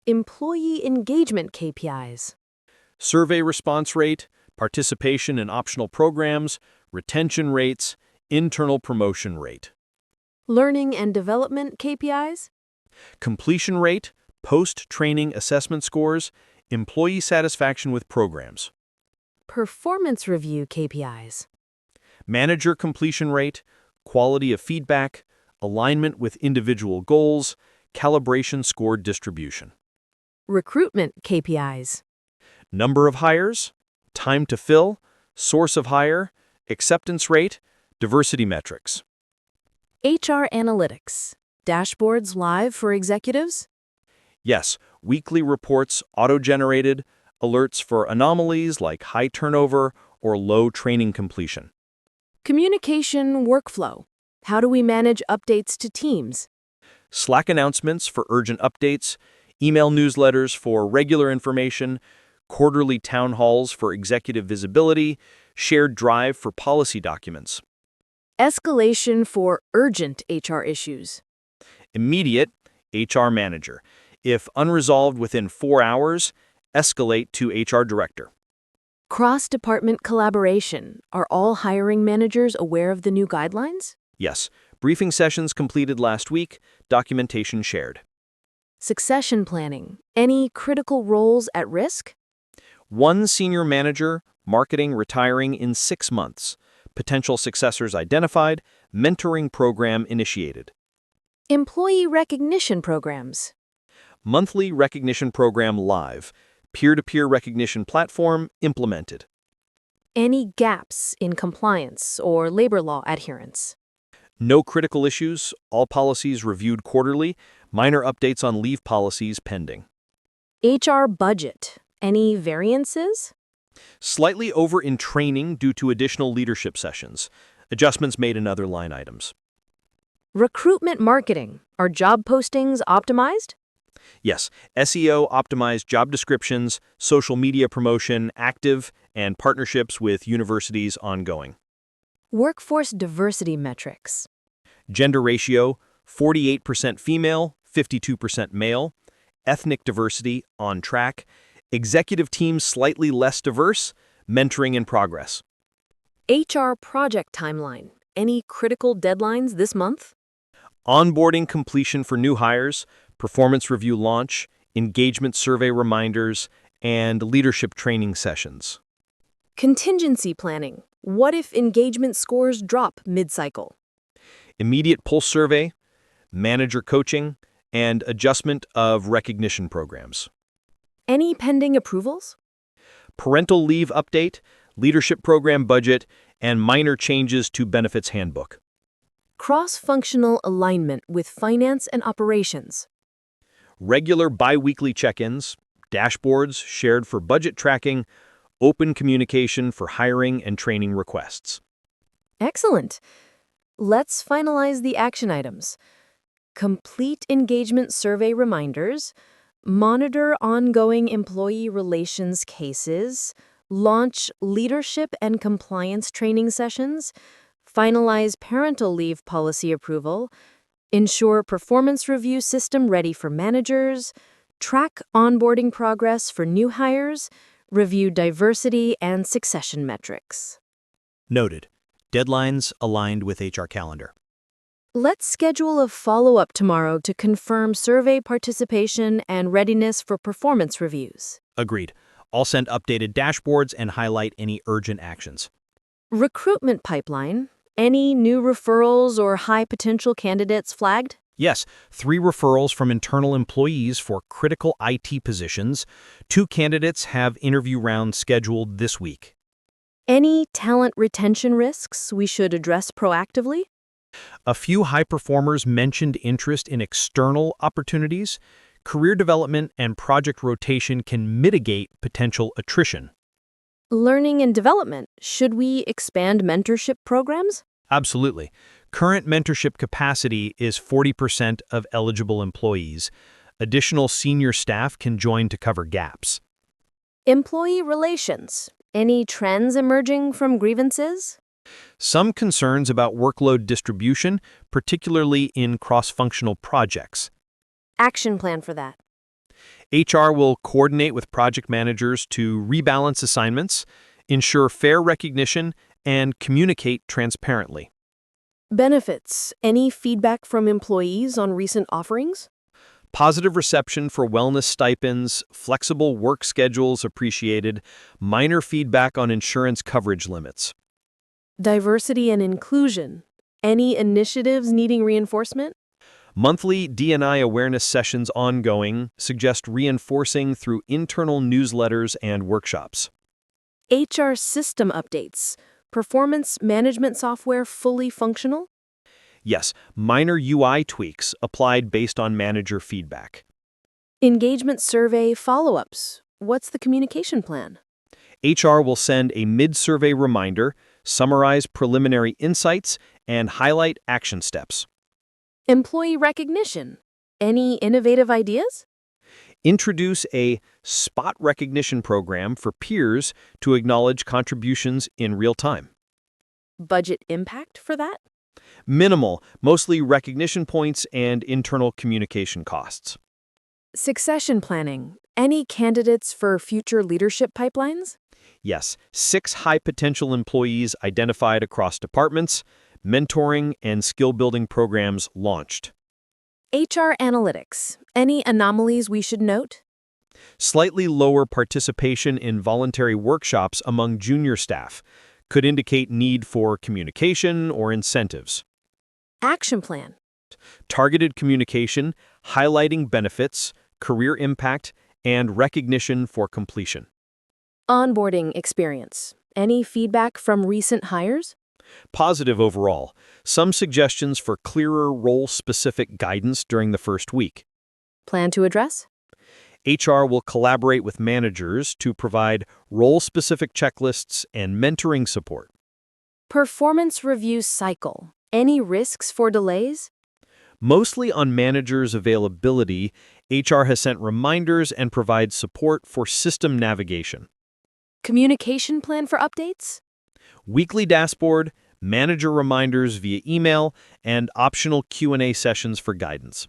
Employee engagement KPIs. Survey response rate, participation in optional programs, retention rates, internal promotion rate. Learning and development KPIs. Completion rate, post-training assessment scores, employee satisfaction with programs. Performance review KPIs. Manager completion rate, quality of feedback, alignment with individual goals, calibration score distribution. Recruitment KPIs. Number of hires, time to fill, source of hire, acceptance rate, diversity metrics. HR analytics. Dashboards live for executives? Yes, weekly reports auto-generated, alerts for anomalies like high turnover or low training completion. Communication workflow. How do we manage updates to teams? Slack announcements for urgent updates, email newsletters for regular information, quarterly town halls for executive visibility, shared drive for policy documents. Escalation for urgent HR issues. Immediate HR manager. If unresolved within 4 hours, escalate to HR director. Cross-department collaboration. Are all hiring managers aware of the new guidelines? Yes, briefing sessions completed last week, documentation shared. Succession planning. Any critical roles at risk? One senior manager, marketing retiring in 6 months. Potential successors identified, mentoring program initiated. Employee recognition programs. Monthly recognition program live. Peer-to-peer recognition platform implemented. Any gaps in compliance or labor law adherence? No critical issues, all policies reviewed quarterly, minor updates on leave policies pending. HR budget. Any variances? Slightly over in training due to additional leadership sessions. Adjustments made in other line items. Recruitment marketing. Are job postings optimized? Yes, SEO optimized job descriptions, social media promotion active, and partnerships with universities ongoing. Workforce diversity metrics. Gender ratio, 48% female, 52% male. Ethnic diversity, on track. Executive team slightly less diverse, mentoring in progress. HR project timeline. Any critical deadlines this month? Onboarding completion for new hires, performance review launch, engagement survey reminders, and leadership training sessions. Contingency planning. What if engagement scores drop mid-cycle? Immediate pulse survey, manager coaching, and adjustment of recognition programs. Any pending approvals? Parental leave update, leadership program budget, and minor changes to benefits handbook. Cross-functional alignment with finance and operations. Regular bi-weekly check-ins, dashboards shared for budget tracking, open communication for hiring and training requests. Excellent. Let's finalize the action items. Complete engagement survey reminders, monitor ongoing employee relations cases, launch leadership and compliance training sessions, finalize parental leave policy approval, ensure performance review system ready for managers, track onboarding progress for new hires, review diversity and succession metrics. Noted. Deadlines aligned with HR calendar. Let's schedule a follow-up tomorrow to confirm survey participation and readiness for performance reviews. Agreed. I'll send updated dashboards and highlight any urgent actions. Recruitment pipeline. Any new referrals or high potential candidates flagged? Yes, 3 referrals from internal employees for critical IT positions. 2 candidates have interview rounds scheduled this week. Any talent retention risks we should address proactively? A few high performers mentioned interest in external opportunities. Career development and project rotation can mitigate potential attrition. Learning and development. Should we expand mentorship programs? Absolutely. Current mentorship capacity is 40% of eligible employees. Additional senior staff can join to cover gaps. Employee relations. Any trends emerging from grievances? Some concerns about workload distribution, particularly in cross-functional projects. Action plan for that. HR will coordinate with project managers to rebalance assignments, ensure fair recognition, and communicate transparently. Benefits. Any feedback from employees on recent offerings? Positive reception for wellness stipends, flexible work schedules appreciated, minor feedback on insurance coverage limits. Diversity and inclusion. Any initiatives needing reinforcement? Monthly D&I awareness sessions ongoing, suggest reinforcing through internal newsletters and workshops. HR system updates. Performance management software fully functional? Yes, minor UI tweaks applied based on manager feedback. Engagement survey follow-ups. What's the communication plan? HR will send a mid-survey reminder, summarize preliminary insights, and highlight action steps. Employee recognition. Any innovative ideas? Introduce a spot recognition program for peers to acknowledge contributions in real time. Budget impact for that? Minimal, mostly recognition points and internal communication costs. Succession planning. Any candidates for future leadership pipelines? Yes, 6 high-potential employees identified across departments, mentoring and skill-building programs launched. HR analytics. Any anomalies we should note? Slightly lower participation in voluntary workshops among junior staff could indicate need for communication or incentives. Action plan. Targeted communication, highlighting benefits, career impact, and recognition for completion. Onboarding experience. Any feedback from recent hires? Positive overall. Some suggestions for clearer role-specific guidance during the first week. Plan to address? HR will collaborate with managers to provide role-specific checklists and mentoring support. Performance review cycle. Any risks for delays? Mostly on managers' availability, HR has sent reminders and provides support for system navigation. Communication plan for updates? Weekly dashboard, manager reminders via email, and optional Q&A sessions for guidance.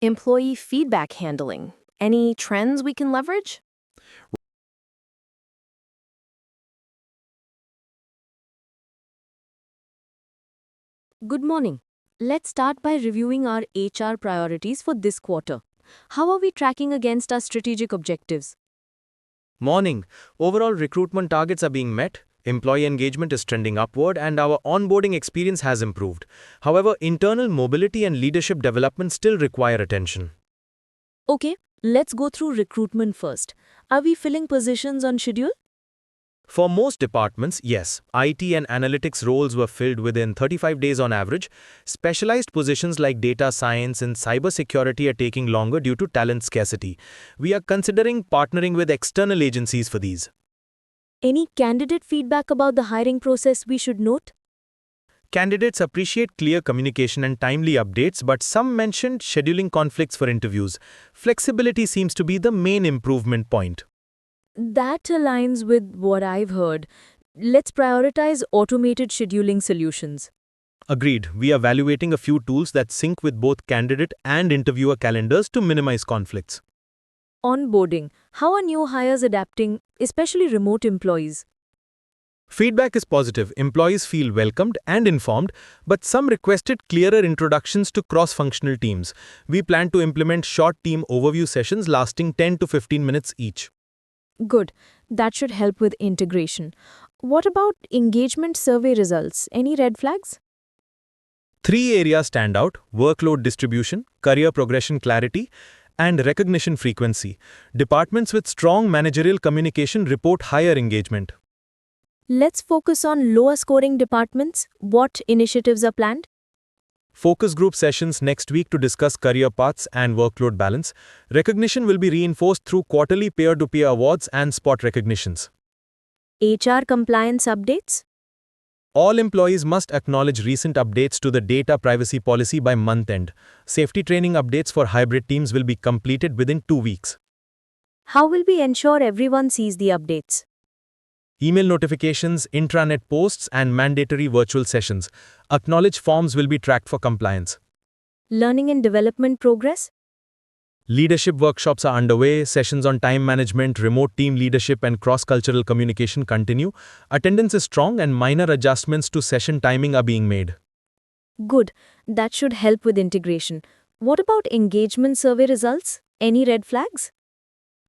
Employee feedback handling. Any trends we can leverage? Good morning. Let's start by reviewing our HR priorities for this quarter. How are we tracking against our strategic objectives? Morning. Overall recruitment targets are being met, employee engagement is trending upward, and our onboarding experience has improved. However, internal mobility and leadership development still require attention. Okay, let's go through recruitment first. Are we filling positions on schedule? For most departments, yes, IT and analytics roles were filled within 35 days on average. Specialized positions like data science and cybersecurity are taking longer due to talent scarcity. We are considering partnering with external agencies for these. Any candidate feedback about the hiring process we should note? Candidates appreciate clear communication and timely updates, but some mentioned scheduling conflicts for interviews. Flexibility seems to be the main improvement point. That aligns with what I've heard. Let's prioritize automated scheduling solutions. Agreed. We are evaluating a few tools that sync with both candidate and interviewer calendars to minimize conflicts. Onboarding. How are new hires adapting, especially remote employees? Feedback is positive. Employees feel welcomed and informed, but some requested clearer introductions to cross-functional teams. We plan to implement short team overview sessions lasting 10 to 15 minutes each. Good. That should help with integration. What about engagement survey results? Any red flags? 3 areas stand out: workload distribution, career progression clarity, and recognition frequency. Departments with strong managerial communication report higher engagement. Let's focus on lower scoring departments. What initiatives are planned? Focus group sessions next week to discuss career paths and workload balance. Recognition will be reinforced through quarterly peer-to-peer awards and spot recognitions. HR compliance updates? All employees must acknowledge recent updates to the data privacy policy by month end. Safety training updates for hybrid teams will be completed within 2 weeks. How will we ensure everyone sees the updates? Email notifications, intranet posts, and mandatory virtual sessions. Acknowledge forms will be tracked for compliance. Learning and development progress? Leadership workshops are underway, sessions on time management, remote team leadership, and cross-cultural communication continue. Attendance is strong and minor adjustments to session timing are being made. Good. That should help with integration. What about engagement survey results? Any red flags?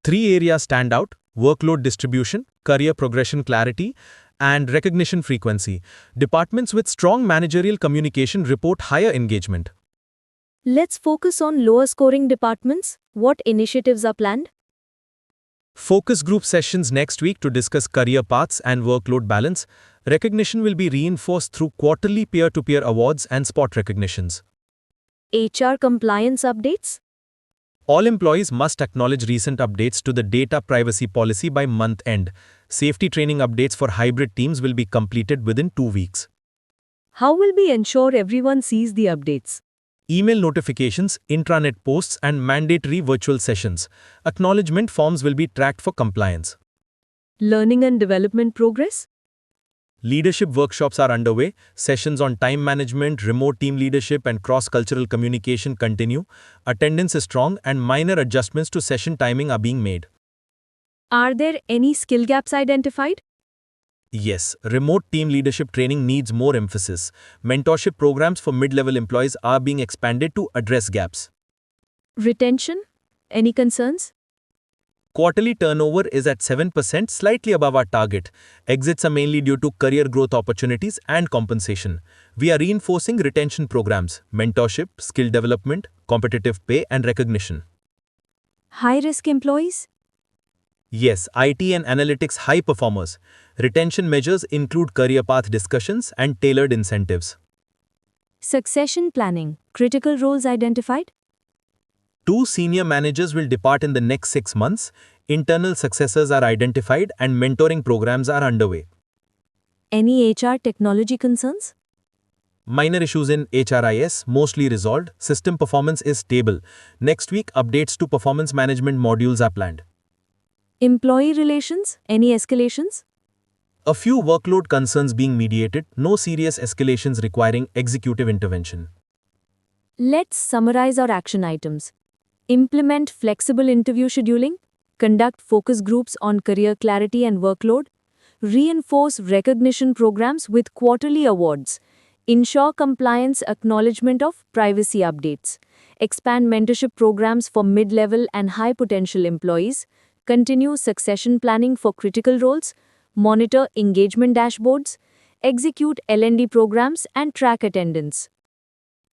3 areas stand out: workload distribution, career progression clarity, and recognition frequency. Departments with strong managerial communication report higher engagement. Let's focus on lower scoring departments. What initiatives are planned? Focus group sessions next week to discuss career paths and workload balance. Recognition will be reinforced through quarterly peer-to-peer awards and spot recognitions. HR compliance updates? All employees must acknowledge recent updates to the data privacy policy by month end. Safety training updates for hybrid teams will be completed within 2 weeks. How will we ensure everyone sees the updates? Email notifications, intranet posts, and mandatory virtual sessions. Acknowledgement forms will be tracked for compliance. Learning and development progress? Leadership workshops are underway. Sessions on time management, remote team leadership, and cross-cultural communication continue. Attendance is strong and minor adjustments to session timing are being made. Are there any skill gaps identified? Yes, remote team leadership training needs more emphasis. Mentorship programs for mid-level employees are being expanded to address gaps. Retention? Any concerns? Quarterly turnover is at 7%, slightly above our target. Exits are mainly due to career growth opportunities and compensation. We are reinforcing retention programs, mentorship, skill development, competitive pay, and recognition. High-risk employees? Yes, IT and analytics high performers. Retention measures include career path discussions and tailored incentives. Succession planning. Critical roles identified? 2 senior managers will depart in the next 6 months. Internal successors are identified and mentoring programs are underway. Any HR technology concerns? Minor issues in HRIS mostly resolved. System performance is stable. Next week, updates to performance management modules are planned. Employee relations? Any escalations? A few workload concerns being mediated, no serious escalations requiring executive intervention. Let's summarize our action items. Implement flexible interview scheduling, conduct focus groups on career clarity and workload, reinforce recognition programs with quarterly awards, ensure compliance acknowledgement of privacy updates, expand mentorship programs for mid-level and high-potential employees, continue succession planning for critical roles, monitor engagement dashboards, execute L&D programs, and track attendance.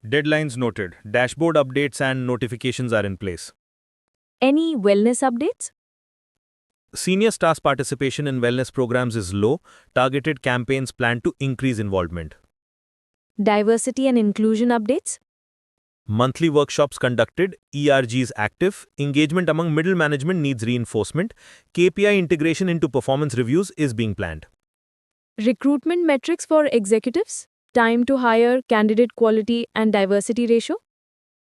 Deadlines noted. Dashboard updates and notifications are in place. Any wellness updates? Senior staff participation in wellness programs is low. Targeted campaigns planned to increase involvement. Diversity and inclusion updates? Monthly workshops conducted, ERGs active, engagement among middle management needs reinforcement, KPI integration into performance reviews is being planned. Recruitment metrics for executives? Time to hire, candidate quality, and diversity ratio?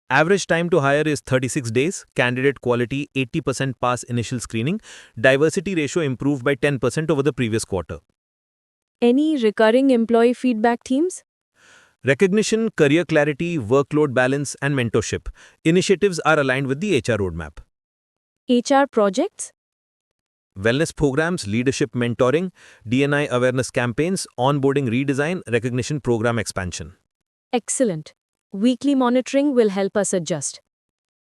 Average time to hire is 36 days, candidate quality 80% pass initial screening, diversity ratio improved by 10% over the previous quarter. Any recurring employee feedback themes? Recognition, career clarity, workload balance, and mentorship. Initiatives are aligned with the HR roadmap. HR projects? Wellness programs, leadership mentoring, D&I awareness campaigns, onboarding redesign, recognition program expansion. Excellent. Weekly monitoring will help us adjust.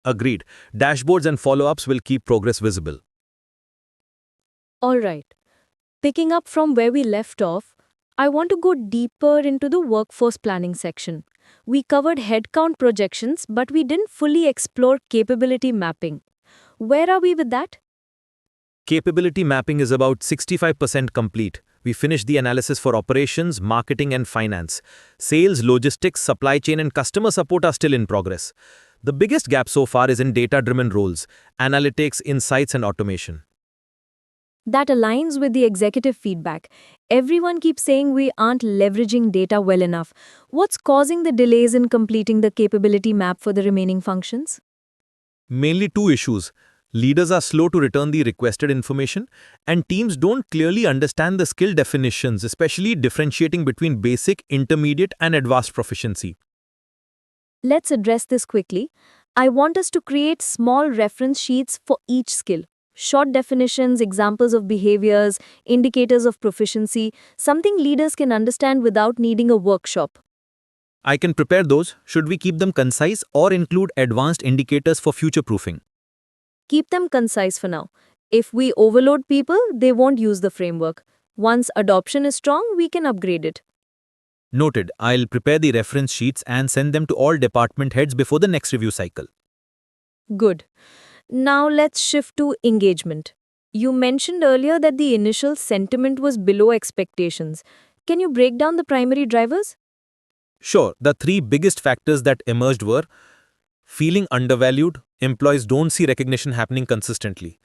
Agreed. Dashboards and follow-ups will keep progress visible. All right. Picking up from where we left off, I want to go deeper into the workforce planning section. We covered headcount projections, but we didn't fully explore capability mapping. Where are we with that? Capability mapping is about 65% complete. We finished the analysis for operations, marketing, and finance. Sales, logistics, supply chain, and customer support are still in progress. The biggest gap so far is in data-driven roles, analytics, insights, and automation. That aligns with the executive feedback. Everyone keeps saying we aren't leveraging data well enough. What's causing the delays in completing the capability map for the remaining functions? Mainly two issues. Leaders are slow to return the requested information, and teams don't clearly understand the skill definitions, especially differentiating between basic, intermediate, and advanced proficiency. Let's address this quickly. I want us to create small reference sheets for each skill. Short definitions, examples of behaviors, indicators of proficiency, something leaders can understand without needing a workshop. I can prepare those. Should we keep them concise or include advanced indicators for future proofing? Keep them concise for now. If we overload people, they won't use the framework. Once adoption is strong, we can upgrade it. Noted. I'll prepare the reference sheets and send them to all department heads before the next review cycle. Good. Now let's shift to engagement. You mentioned earlier that the initial sentiment was below expectations. Can you break down the primary drivers? Sure, the three biggest factors that emerged were feeling undervalued, employees don't see recognition happening consistently.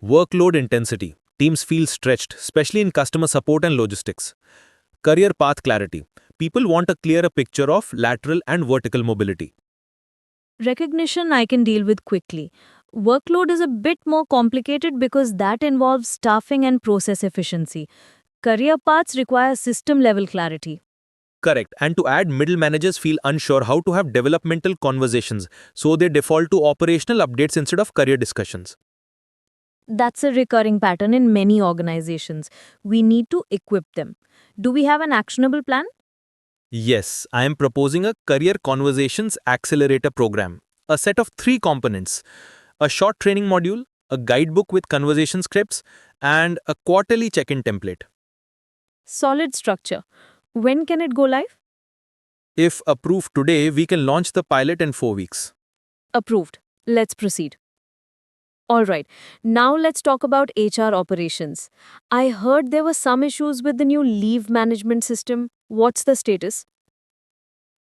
Workload intensity, teams feel stretched, especially in customer support and logistics. Career path clarity, people want a clearer picture of lateral and vertical mobility. Recognition I can deal with quickly. Workload is a bit more complicated because that involves staffing and process efficiency. Career paths require system-level clarity. Correct, and to add, middle managers feel unsure how to have developmental conversations, so they default to operational updates instead of career discussions. That's a recurring pattern in many organizations. We need to equip them. Do we have an actionable plan? Yes, I am proposing a Career Conversations Accelerator program. A set of 3 components: a short training module, a guidebook with conversation scripts, and a quarterly check-in template. Solid structure. When can it go live? If approved today, we can launch the pilot in 4 weeks. Approved. Let's proceed. Alright, now let's talk about HR operations. I heard there were some issues with the new leave management system. What's the status?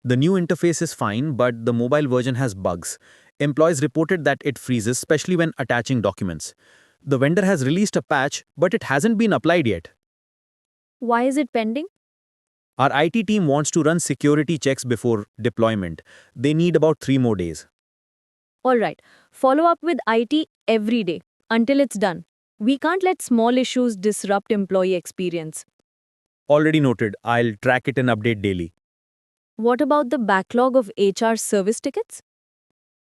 The new interface is fine, but the mobile version has bugs. Employees reported that it freezes, especially when attaching documents. The vendor has released a patch, but it hasn't been applied yet. Why is it pending? Our IT team wants to run security checks before deployment. They need about 3 more days. Alright, follow up with IT every day until it's done. We can't let small issues disrupt employee experience. Already noted, I'll track it and update daily. What about the backlog of HR service tickets?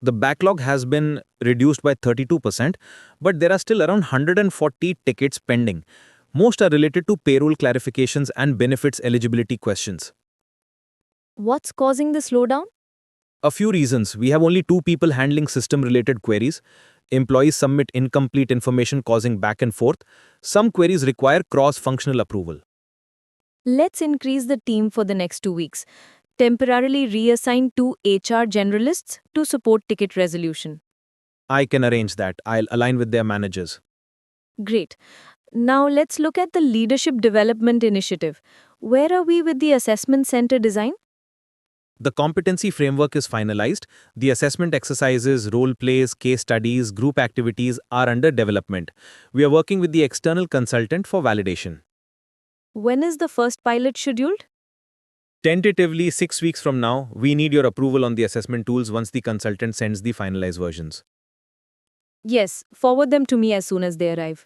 The backlog has been reduced by 32%, but there are still around 140 tickets pending. Most are related to payroll clarifications and benefits eligibility questions. What's causing the slowdown? A few reasons. We have only 2 people handling system-related queries. Employees submit incomplete information causing back and forth. Some queries require cross-functional approval. Let's increase the team for the next 2 weeks. Temporarily reassign 2 HR generalists to support ticket resolution. I can arrange that. I'll align with their managers. Great. Now let's look at the leadership development initiative. Where are we with the assessment center design? The competency framework is finalized. The assessment exercises, role plays, case studies, group activities are under development. We are working with the external consultant for validation. When is the first pilot scheduled? Tentatively 6 weeks from now. We need your approval on the assessment tools once the consultant sends the finalized versions. Yes, forward them to me as soon as they arrive.